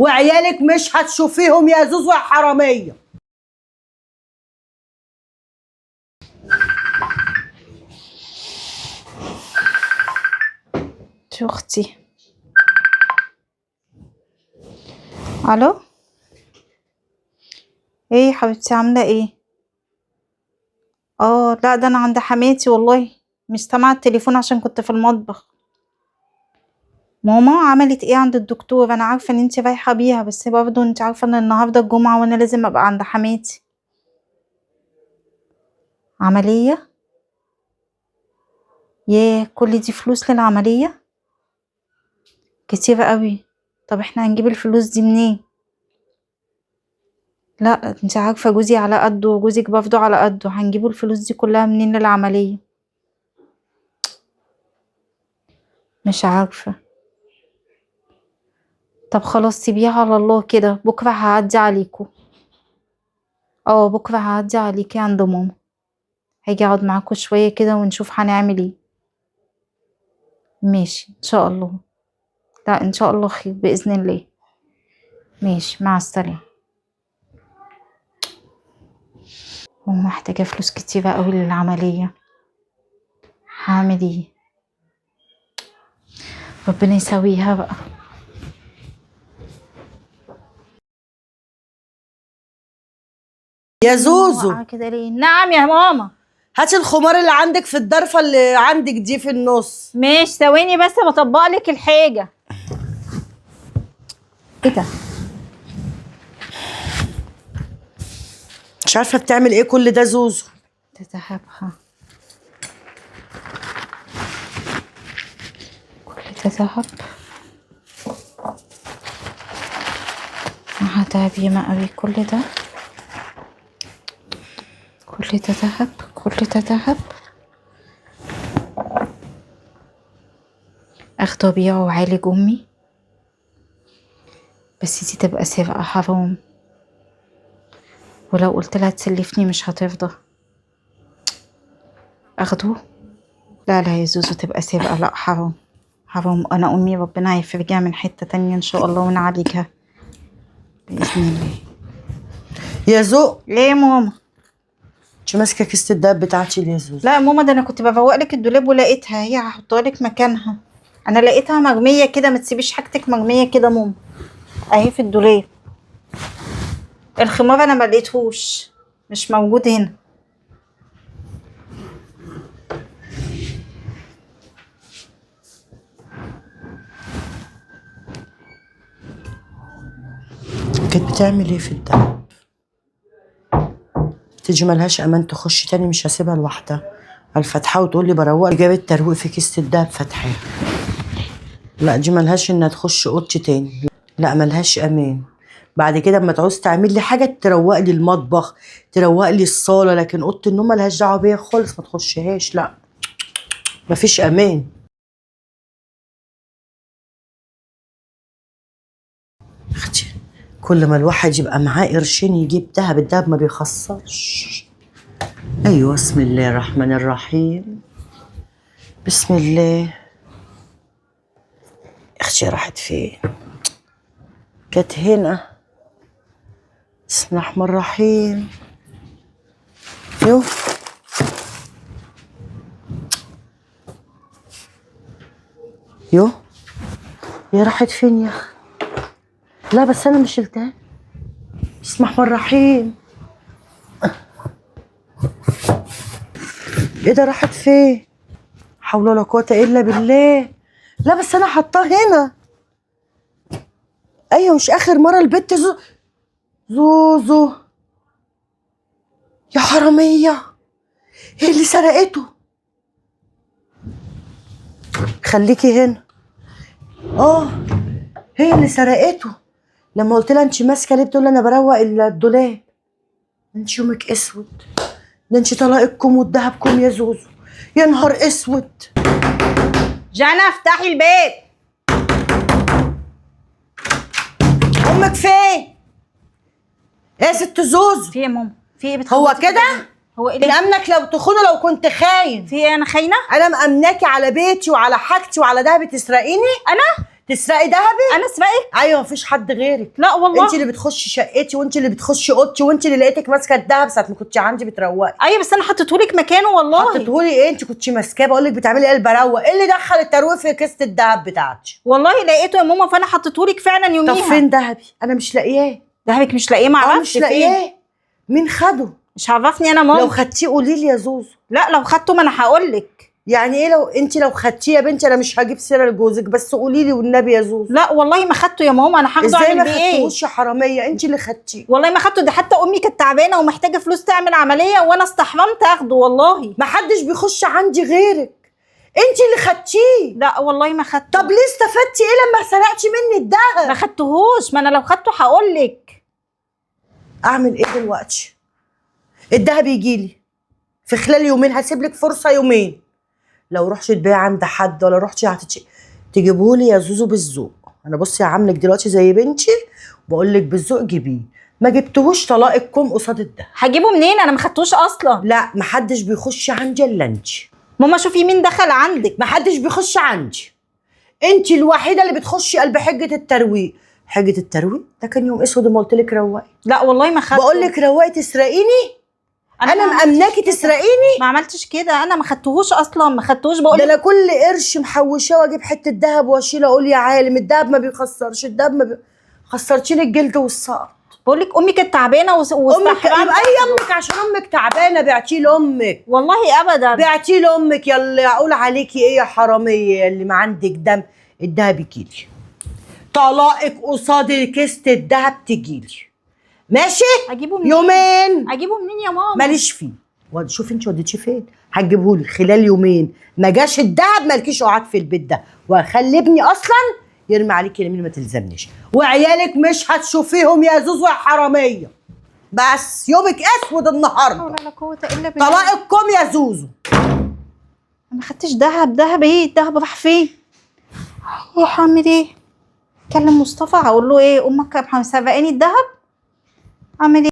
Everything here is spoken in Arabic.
وعيالك مش هتشوفيهم يا زوزو يا حراميه. شو اختي؟ الو، ايه يا حبيبتي عامله ايه؟ لا ده انا عند حماتي والله، مش سامعه التليفون عشان كنت في المطبخ. ماما عملت ايه عند الدكتور؟ انا عارفه ان انتي رايحه بيها، بس برضه انتي عارفه ان النهارده الجمعه وانا لازم ابقى عند حماتي. عمليه؟ ياه، كل دي فلوس للعمليه؟ كتير قوي. طب احنا هنجيب الفلوس دي منين؟ لا انتي عارفه جوزي على قده وجوزك برضه على قده، هنجيبوا الفلوس دي كلها منين للعمليه؟ مش عارفه. طب خلاص سيبيها على الله كده، بكره هعدي عليكم. بكره هعدي عليكي عند ماما، هاجي اقعد معاكم شويه كده ونشوف هنعمل ايه. ماشي ان شاء الله. لا ان شاء الله خير باذن الله. ماشي مع السلامه. ماما محتاجه فلوس كتيره قوي للعمليه، هعمل ايه؟ ربنا يسويها بقى. يا زوزو واقعة كده ليه؟ نعم يا ماما. هاتي الخمار اللي عندك في الضرفه اللي عندك دي في النص. ماشي ثواني بس بطبق لك الحاجه. ايه ده؟ مش عارفه بتعمل ايه كل ده زوزو. تذهبها كل تذهب. هتعب ياما قوي كل ده، كل تذهب كل تذهب. اخده ابيعه وعالج امي، بس دي تبقى سرقة حرام، ولو قلت لها تسلفني مش هترضى. اخده؟ لا لا يا زوزو تبقى سرقة، لا حرام حرام. انا امي ربنا هيفرجها من حتة تانية ان شاء الله ونعالجها باذن الله. يا زو ليه يا ماما؟ انت ماسكه كيسه الدهب بتاعتي ليه يا زوزو؟ لا يا ماما، ده انا كنت بفوق لك الدولاب ولقيتها، هي هحطها لك مكانها. انا لقيتها مرميه كده، ما تسيبيش حاجتك مرميه كده ماما، اهي في الدولاب. الخمار انا ما لقيتهوش، مش موجود هنا. كانت بتعمل ايه في الدهب؟ تيجي ملهاش امان تخش تاني، مش هسيبها لوحدها الفتحه وتقول لي بروق. جابت ترويق في كيسه الدهب فتحاها. لا دي ملهاش انها تخش اوضتي تاني، لا ملهاش امان. بعد كده اما تعوز تعمل لي حاجه تروق لي المطبخ، تروق لي الصاله، لكن اوضه النوم ملهاش دعوه بيا خالص، ما تخشهاش، لا مفيش امان. اختي كل ما الواحد يبقى معاه قرشين يجيب دهب، الدهب ما بيخسرش. ايوه بسم الله الرحمن الرحيم، بسم الله. اختي راحت فين؟ كانت هنا. بسم الله الرحمن الرحيم. يو يو يا راحت فين يا اخي؟ لا بس انا مش شلتها. بسم الله الرحمن الرحيم. ايه ده راحت فين؟ حول ولا قوة الا بالله. لا بس انا حطاه هنا. ايوه مش اخر مرة البت زوزو يا حرامية، هي اللي سرقته. خليكي هنا. هي اللي سرقته. لما قلت لها انت ماسكه ليه، بتقول لي انا بروق الدولاب. انت يومك اسود، ده انت طلاقكم وذهبكم يا زوزو، يا نهار اسود. جانا افتحي الباب. امك فين؟ ايه يا ست زوزو؟ في ايه يا ماما؟ في ايه هو كده؟ هو ايه من امنك لو تخونه لو كنت خاين. في ايه؟ انا خاينه؟ انا مأمناكي على بيتي وعلى حاجتي وعلى دهبي تسرقيني؟ انا تسرقي دهبي؟ انا اسرقك؟ ايوه مفيش حد غيرك. لا والله. انت اللي بتخشي شقتي وانت اللي بتخشي اوضتي وانت اللي لقيتك ماسكه الدهب ساعه ما كنتي عندي بتروقي. ايوه بس انا حطيتهولك مكانه والله. حطيتهولي ايه؟ انت كنتي ماسكاه بقول لك بتعملي ايه البروق؟ ايه اللي دخل الترويق في كيسه الدهب بتاعتي؟ والله لقيته يا ماما فانا حطيتهولك فعلا يوميها. طب فين دهبي؟ انا مش لاقياه. دهبك مش لاقيه؟ معرفش مش لاقياه. مين خده؟ مش عرفني انا ماما. لو خدتيه قولي لي يا زوزو. لا لو خدته ما انا هقول لك. يعني ايه لو خدتيه يا بنتي؟ انا مش هجيب سيره لجوزك بس قولي لي والنبي يا زوزو. لا والله ما خدته يا ماما، انا هاخده ازاي اعمل ما بيه ايه؟ خدتوش يا حراميه؟ انت اللي خدتيه. والله ما خدته، ده حتى امي كانت تعبانه ومحتاجه فلوس تعمل عمليه وانا استحرمت اخده والله. ما حدش بيخش عندي غيرك، انت اللي خدتيه. لا والله ما خدته. طب ليه استفدتي ايه لما سرقتي مني الدهب؟ ما خدتهوش، ما انا لو خدته هقول لك. اعمل ايه دلوقتي؟ الدهب يجيلي في خلال يومين، هسيب لك فرصه يومين. لو رحتي تبيع عند حد ولا رحتي تجيبهولي يا زوزو بالذوق. انا بصي عاملك دلوقتي زي بنتي وبقول لك بالذوق جيبيه. ما جبتهوش طلاقكم قصاد الدهب. هجيبه منين؟ انا ما خدتوش اصلا. لا محدش بيخش عندي الا انت. ماما شوفي مين دخل عندك. محدش بيخش عندي، انت الوحيده اللي بتخشي قلب حجه الترويق. حجه الترويق ده كان يوم اسود ما قلت لك روقي. لا والله ما خدته. بقول لك روقي تسرقيني؟ انا ما مأمناكي تسرقيني؟ ما عملتش كده، انا ما خدتهوش اصلا، ما خدتهوش. بقول ده انا كل قرش محوشاه واجيب حته دهب واشيله اقول يا عالم الدهب ما بيخسرش، الدهب ما خسرتيني الجلد والسقط. بقول لك امي كانت تعبانه امك اي امك عشان امك تعبانه بعتيه لامك. والله ابدا بعتيه لامك. يلا اقول عليكي ايه يا حراميه اللي ما عندك دم. الدهب يجيلي، طلاقك قصاد كيسه الدهب تجيلي ماشي؟ اجيبه منين؟ يومين. اجيبه منين يا ماما؟ ماليش فيه. شوفي انت وديتيه فين. هتجيبهولي خلال يومين. ما جاش الدهب مالكيش قعد في البيت ده، وهخلي ابني اصلا يرمي عليكي اليمين ما تلزمنيش، وعيالك مش هتشوفيهم يا زوزو يا حراميه. بس يومك اسود النهارده. ولا قوه الا بالله. طلاقكم يا زوزو. ما خدتش دهب. دهب ايه؟ الدهب راح فين؟ هعمل ايه؟ كلم مصطفى هقول له ايه؟ امك مسرقاني الدهب؟ اعمل ايه؟